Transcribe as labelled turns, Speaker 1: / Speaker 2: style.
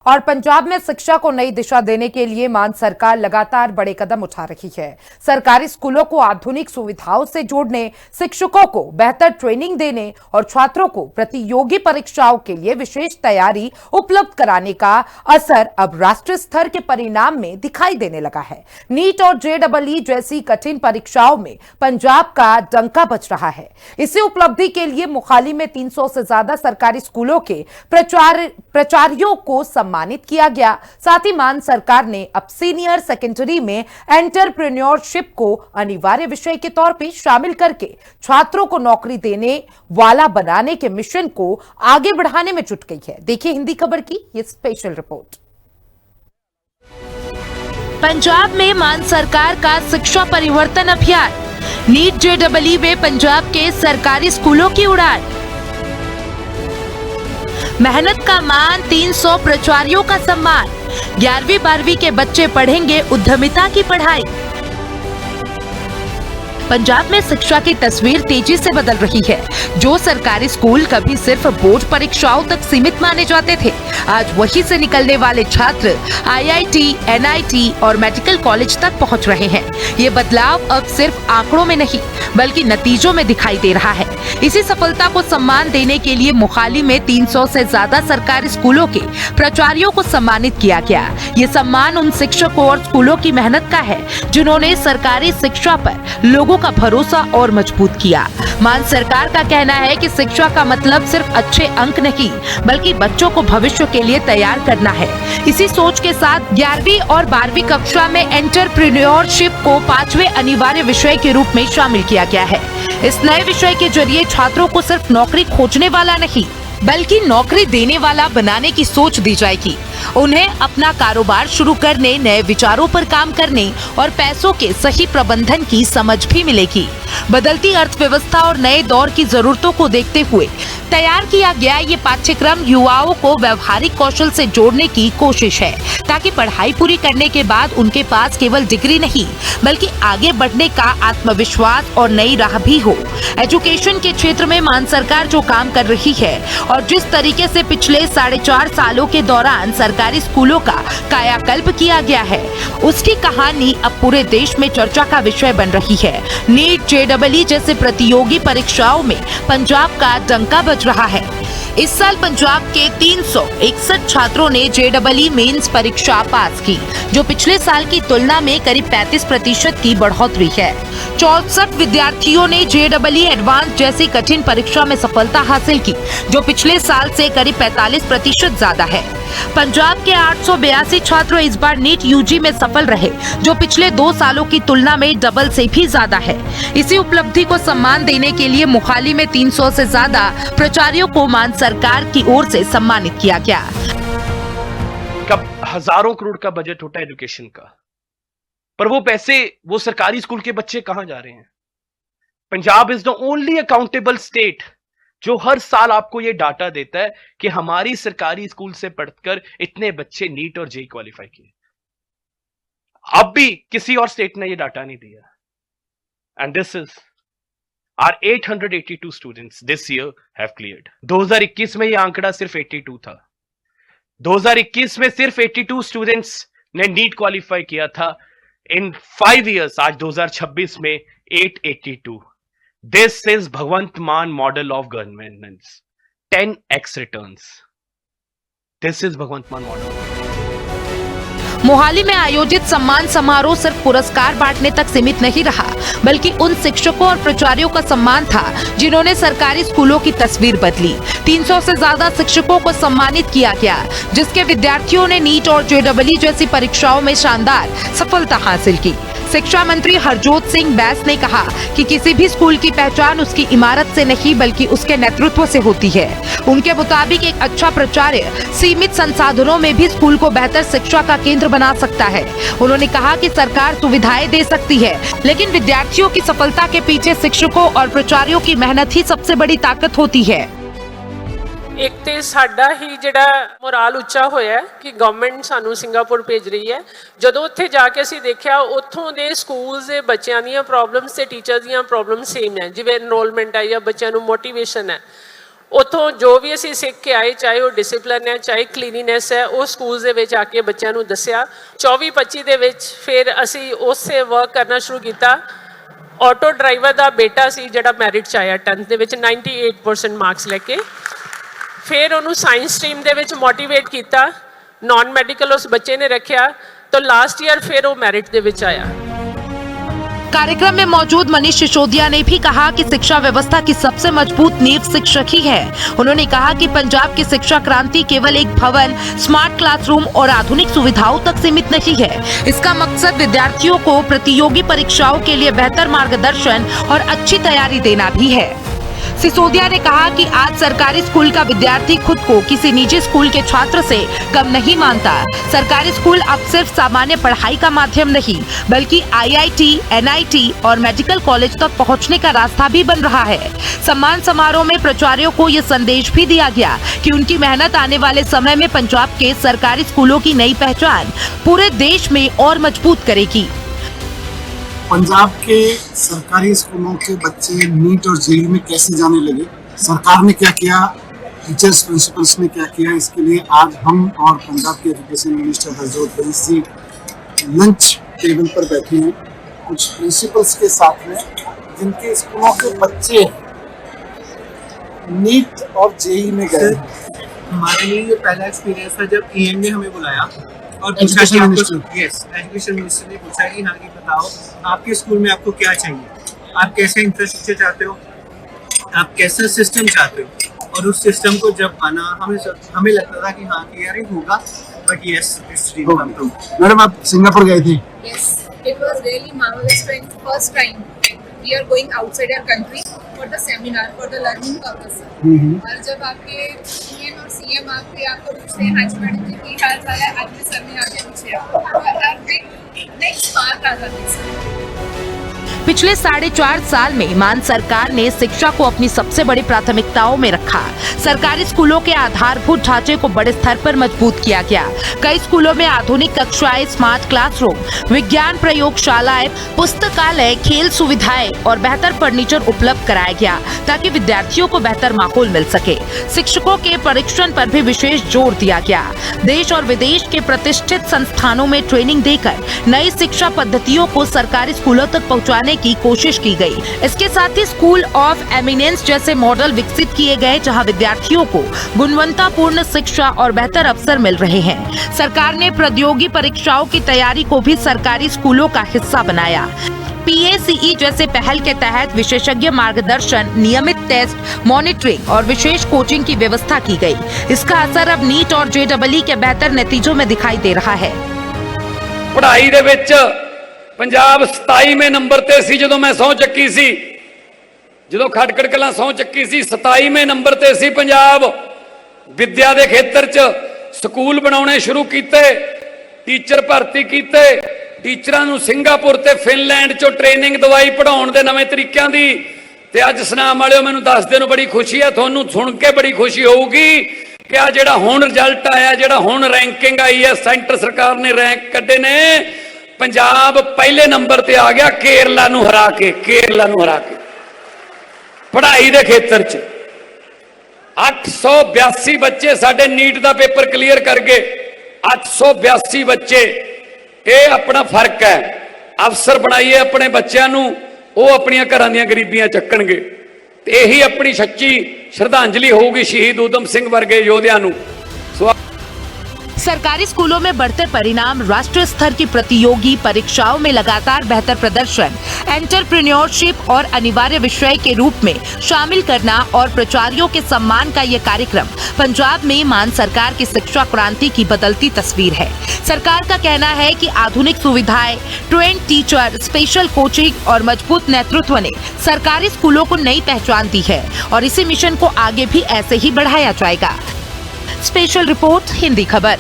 Speaker 1: और पंजाब में शिक्षा को नई दिशा देने के लिए मान सरकार लगातार बड़े कदम उठा रही है। सरकारी स्कूलों को आधुनिक सुविधाओं से जोड़ने, शिक्षकों को बेहतर ट्रेनिंग देने और छात्रों को प्रतियोगी परीक्षाओं के लिए विशेष तैयारी उपलब्ध कराने का असर अब राष्ट्रीय स्तर के परिणाम में दिखाई देने लगा है। नीट और जेईई जैसी कठिन परीक्षाओं में पंजाब का डंका बज रहा है। इसी उपलब्धि के लिए मोहाली में 300 से ज्यादा सरकारी स्कूलों के प्राचार्यों को सम्मानित किया गया। साथ ही मान सरकार ने अब सीनियर सेकेंडरी में एंटरप्रेन्योरशिप को अनिवार्य विषय के तौर पर शामिल करके छात्रों को नौकरी देने वाला बनाने के मिशन को आगे बढ़ाने में जुट गई है। देखिए हिंदी खबर की ये स्पेशल रिपोर्ट।
Speaker 2: पंजाब में मान सरकार का शिक्षा परिवर्तन अभियान, नीट जेईई में पंजाब के सरकारी स्कूलों की उड़ान, मेहनत का मान, 300 प्राचार्यों का सम्मान, 11वीं 12वीं के बच्चे पढ़ेंगे उद्यमिता की पढ़ाई। पंजाब में शिक्षा की तस्वीर तेजी से बदल रही है। जो सरकारी स्कूल कभी सिर्फ बोर्ड परीक्षाओं तक सीमित माने जाते थे, आज वहीं से निकलने वाले छात्र आईआईटी, एनआईटी और मेडिकल कॉलेज तक पहुंच रहे हैं। ये बदलाव अब सिर्फ आंकड़ों में नहीं बल्कि नतीजों में दिखाई दे रहा है। इसी सफलता को सम्मान देने के लिए मोहाली में 300 से ज्यादा सरकारी स्कूलों के प्राचार्यों को सम्मानित किया गया। ये सम्मान उन शिक्षकों और स्कूलों की मेहनत का है जिन्होंने सरकारी शिक्षा पर लोगों का भरोसा और मजबूत किया। मान सरकार का कहना है कि शिक्षा का मतलब सिर्फ अच्छे अंक नहीं बल्कि बच्चों को भविष्य के लिए तैयार करना है। इसी सोच के साथ 11वीं और 12वीं कक्षा में एंटरप्रेन्योरशिप को 5वें अनिवार्य विषय के रूप में शामिल किया गया है। इस नए विषय के जरिए छात्रों को सिर्फ नौकरी खोजने वाला नहीं बल्कि नौकरी देने वाला बनाने की सोच दी जाएगी। उन्हें अपना कारोबार शुरू करने, नए विचारों पर काम करने और पैसों के सही प्रबंधन की समझ भी मिलेगी। बदलती अर्थव्यवस्था और नए दौर की जरूरतों को देखते हुए तैयार किया गया ये पाठ्यक्रम युवाओं को व्यवहारिक कौशल से जोड़ने की कोशिश है, ताकि पढ़ाई पूरी करने के बाद उनके पास केवल डिग्री नहीं बल्कि आगे बढ़ने का आत्मविश्वास और नई राह भी हो। एजुकेशन के क्षेत्र में मान सरकार जो काम कर रही है और जिस तरीके से पिछले 4.5 सालों के दौरान सरकारी स्कूलों का कायाकल्प किया गया है, उसकी कहानी अब पूरे देश में चर्चा का विषय बन रही है। नीट, जेईई जैसे प्रतियोगी परीक्षाओं में पंजाब का डंका बज रहा है। इस साल पंजाब के 361 छात्रों ने जेईई मेंस परीक्षा पास की, जो पिछले साल की तुलना में करीब 35% की बढ़ोतरी है। 64 विद्यार्थियों ने जेईई एडवांस जैसी कठिन परीक्षा में सफलता हासिल की, जो पिछले साल से करीब 45% ज्यादा है। पंजाब के 882 छात्र इस बार नीट यूजी में सफल रहे, जो पिछले 2 सालों की तुलना में डबल से भी ज्यादा है। इसी उपलब्धि को सम्मान देने के लिए मोहाली में 300 से ज्यादा प्राचार्यों को मान सरकार की ओर से सम्मानित किया गया।
Speaker 3: कब हजारों करोड़ का बजट होता है एजुकेशन का, पर वो पैसे वो सरकारी स्कूल के बच्चे कहां जा रहे हैं? Punjab is the only accountable state जो हर साल आपको ये डाटा देता है कि हमारी सरकारी स्कूल से पढ़कर इतने बच्चे नीट और जेईई क्वालिफाई किए। अब भी किसी और स्टेट ने ये डाटा नहीं दिया। And this is our 882 students this year have cleared. 2021 में ये आंकड़ा सिर्फ 82 था। 2021 में सिर्फ 82 स्टूडेंट्स ने नीट क्वालिफाई किया था। इन 5 इयर्स आज 2026 में 882। This is Bhagwant Maan model of governance. 10x returns. This is Bhagwant Maan model.
Speaker 2: Mohali में आयोजित सम्मान समारोह सिर्फ पुरस्कार बांटने तक सीमित नहीं रहा, बल्कि उन शिक्षकों और प्राचार्यों का सम्मान था जिन्होंने सरकारी स्कूलों की तस्वीर बदली। 300 से ज्यादा शिक्षकों को सम्मानित किया गया, जिसके विद्यार्थियों ने नीट और जेईई जैसी परीक्षाओं में शानदार सफलता हासिल की। शिक्षा मंत्री हरजोत सिंह बैस ने कहा कि किसी भी स्कूल की पहचान उसकी इमारत से नहीं बल्कि उसके नेतृत्व से होती है। उनके मुताबिक एक अच्छा प्राचार्य सीमित संसाधनों में भी स्कूल को बेहतर शिक्षा का केंद्र बना सकता है। उन्होंने कहा कि सरकार सुविधाएं दे सकती है, लेकिन विद्यार्थियों की सफलता के पीछे शिक्षकों और प्राचार्यों की मेहनत ही सबसे बड़ी ताकत होती है।
Speaker 4: एक तो साडा ही जिहड़ा मोराल उच्चा होया कि गवर्नमेंट सानू सिंगापुर भेज रही है। जदों उत्थे जाके असीं देखिया उत्थों दे स्कूल्स दे बच्चों दीयां प्रॉब्लम्स ते टीचर्स दीयां प्रॉब्लम्स सेम है। जिवें एनरोलमेंट है या बच्चों नूं मोटिवेशन है, ਉੱਥੋਂ ਜੋ ਵੀ ਅਸੀਂ ਸਿੱਖ ਕੇ ਆਏ, ਚਾਹੇ ਉਹ ਡਿਸਪਲਿਨ ਹੈ, ਚਾਹੇ ਕਲੀਨੀਨੈਸ ਹੈ, ਉਹ ਸਕੂਲਸ ਦੇ ਵਿੱਚ ਆ ਕੇ ਬੱਚਿਆਂ ਨੂੰ ਦੱਸਿਆ। 24-25 ਦੇ ਵਿੱਚ ਫਿਰ ਅਸੀਂ ਉਸੇ ਵਰਕ ਕਰਨਾ ਸ਼ੁਰੂ ਕੀਤਾ। ਆਟੋ ਡਰਾਈਵਰ ਦਾ ਬੇਟਾ ਸੀ ਜਿਹੜਾ ਮੈਰਿਟ 'ਚ ਆਇਆ 10th ਦੇ ਵਿੱਚ 98% ਮਾਰਕਸ ਲੈ ਕੇ। ਫਿਰ ਉਹਨੂੰ ਸਾਇੰਸ ਸਟਰੀਮ ਦੇ ਵਿੱਚ ਮੋਟੀਵੇਟ ਕੀਤਾ, नॉन मेडिकल उस बच्चे ने रखा, तो लास्ट ईयर फिर वो मेरिट दे विच आया।
Speaker 2: कार्यक्रम में मौजूद मनीष सिसोदिया ने भी कहा कि शिक्षा व्यवस्था की सबसे मजबूत नींव शिक्षक ही है। उन्होंने कहा कि पंजाब की शिक्षा क्रांति केवल एक भवन, स्मार्ट क्लासरूम और आधुनिक सुविधाओं तक सीमित नहीं है। इसका मकसद विद्यार्थियों को प्रतियोगी परीक्षाओं के लिए बेहतर मार्गदर्शन और अच्छी तैयारी देना भी है। सिसोदिया ने कहा कि आज सरकारी स्कूल का विद्यार्थी खुद को किसी निजी स्कूल के छात्र से कम नहीं मानता। सरकारी स्कूल अब सिर्फ सामान्य पढ़ाई का माध्यम नहीं, बल्कि IIT, NIT और मेडिकल कॉलेज तक पहुंचने का रास्ता भी बन रहा है। सम्मान समारोह में प्राचार्यों को ये संदेश भी दिया गया कि उनकी मेहनत आने वाले समय में पंजाब के सरकारी स्कूलों की नई पहचान पूरे देश में और मजबूत करेगी।
Speaker 5: पंजाब के सरकारी स्कूलों के बच्चे नीट और जेईई में कैसे जाने लगे, सरकार ने क्या किया, टीचर्स प्रिंसिपल्स ने क्या किया, इसके लिए आज हम और पंजाब के एजुकेशन मिनिस्टर हरजोत बैस जी लंच टेबल पर बैठे हैं कुछ प्रिंसिपल्स के साथ में, जिनके स्कूलों के बच्चे नीट और जेईई में गए।
Speaker 6: हमारे लिए ये पहला एक्सपीरियंस था जब EM ने हमें बुलाया और
Speaker 5: एजुकेशन मिनिस्टर
Speaker 6: एजुकेशन मिनिस्टर ने पूछा कि हाँ, कि बताओ आपके स्कूल में आपको क्या चाहिए, आप कैसे इंफ्रास्ट्रक्चर चाहते हो, आप कैसा सिस्टम चाहते हो। और उस सिस्टम को जब बना हमें लगता था कि हाँ, कि यार ये होगा, but yes it's dream come true.
Speaker 5: Madam आप सिंगापुर गए थे?
Speaker 7: Yes, it was really marvelous when first time we are going outside our country for the seminar for the learning purpose। और जब आपके PM और CM आपको पूछते हैं हाँ मैडम जी की हाल चाल है, आपके सर में आके पूछे नेक्स्ट बात आ जाती है।
Speaker 2: पिछले 4.5 साल में मान सरकार ने शिक्षा को अपनी सबसे बड़ी प्राथमिकताओं में रखा। सरकारी स्कूलों के आधारभूत ढांचे को बड़े स्तर पर मजबूत किया गया। कई स्कूलों में आधुनिक कक्षाएं, स्मार्ट क्लासरूम, विज्ञान प्रयोगशालाएं, पुस्तकालय, खेल सुविधाएं और बेहतर फर्नीचर उपलब्ध कराया गया ताकि विद्यार्थियों को बेहतर माहौल मिल सके। शिक्षकों के परीक्षण पर भी विशेष जोर दिया गया। देश और विदेश के प्रतिष्ठित संस्थानों में ट्रेनिंग देकर नई शिक्षा पद्धतियों को सरकारी स्कूलों तक पहुँचाने की कोशिश की गई। इसके साथ ही स्कूल ऑफ एमिनेंस जैसे मॉडल विकसित किए गए जहां विद्यार्थियों को गुणवत्तापूर्ण शिक्षा और बेहतर अवसर मिल रहे हैं। सरकार ने प्रतियोगी परीक्षाओं की तैयारी को भी सरकारी स्कूलों का हिस्सा बनाया। PACE जैसे पहल के तहत विशेषज्ञ मार्गदर्शन, नियमित टेस्ट, मॉनिटरिंग और विशेष कोचिंग की व्यवस्था की गई। इसका असर अब नीट और JEE के बेहतर नतीजों में दिखाई दे रहा है।
Speaker 8: पढ़ाई दे विच पंजाब 27वें नंबर ते सी ਜਦੋਂ ਮੈਂ ਸਹੁੰ ਚੱਕੀ ਸੀ, ਜਦੋਂ ਖਟਕੜ ਕਲਾਂ ਸਹੁੰ ਚੱਕੀ ਸੀ 27वें नंबर ਤੇ ਸੀ ਪੰਜਾਬ। ਵਿਦਿਆ ਦੇ ਖੇਤਰ 'ਚ ਸਕੂਲ ਬਣਾਉਣੇ ਸ਼ੁਰੂ ਕੀਤੇ, ਟੀਚਰ ਭਰਤੀ ਕੀਤੇ, ਟੀਚਰਾਂ ਨੂੰ ਸਿੰਗਾਪੁਰ ਤੇ ਫਿਨਲੈਂਡ 'ਚੋਂ ਟ੍ਰੇਨਿੰਗ ਦਵਾਈ ਪੜਾਉਣ ਦੇ ਨਵੇਂ ਤਰੀਕਿਆਂ ਦੀ। ਤੇ ਅੱਜ ਸੁਨਾਮ ਵਾਲਿਓ ਮੈਨੂੰ ਦੱਸਦੇ ਨੂੰ ਬੜੀ ਖੁਸ਼ੀ ਹੈ, ਤੁਹਾਨੂੰ ਸੁਣ ਕੇ ਬੜੀ ਖੁਸ਼ੀ ਹੋਊਗੀ ਕਿ ਆ ਜਿਹੜਾ ਹੁਣ ਰਿਜ਼ਲਟ ਆਇਆ, ਜਿਹੜਾ ਹੁਣ ਰੈਂਕਿੰਗ ਆਈ ਹੈ, ਸੈਂਟਰ ਸਰਕਾਰ ਨੇ ਰੈਂਕ ਕੱਢੇ ਨੇ, पंजाब पहले नंबर ते आ गया केरला नूं हरा के पढ़ाई दे खेतर च 882 बच्चे साडे नीट दा पेपर क्लीयर कर गए। 882 बच्चे, ये अपना फर्क है। अफसर बनाइए अपने बच्चों नूं, वो अपनियां घरां दीयां गरीबियां चक्कणगे। ते यही अपनी सच्ची श्रद्धांजलि होगी शहीद उधम सिंह वर्गे योद्धियां नूं।
Speaker 2: सरकारी स्कूलों में बढ़ते परिणाम, राष्ट्रीय स्तर की प्रतियोगी परीक्षाओं में लगातार बेहतर प्रदर्शन, एंटरप्रेन्योरशिप और अनिवार्य विषय के रूप में शामिल करना और प्राचार्यों के सम्मान का ये कार्यक्रम पंजाब में मान सरकार की शिक्षा क्रांति की बदलती तस्वीर है। सरकार का कहना है कि आधुनिक सुविधाएं, ट्रेंड टीचर, स्पेशल कोचिंग और मजबूत नेतृत्व ने सरकारी स्कूलों को नई पहचान दी है और इसी मिशन को आगे भी ऐसे ही बढ़ाया जाएगा। स्पेशल रिपोर्ट, हिंदी खबर।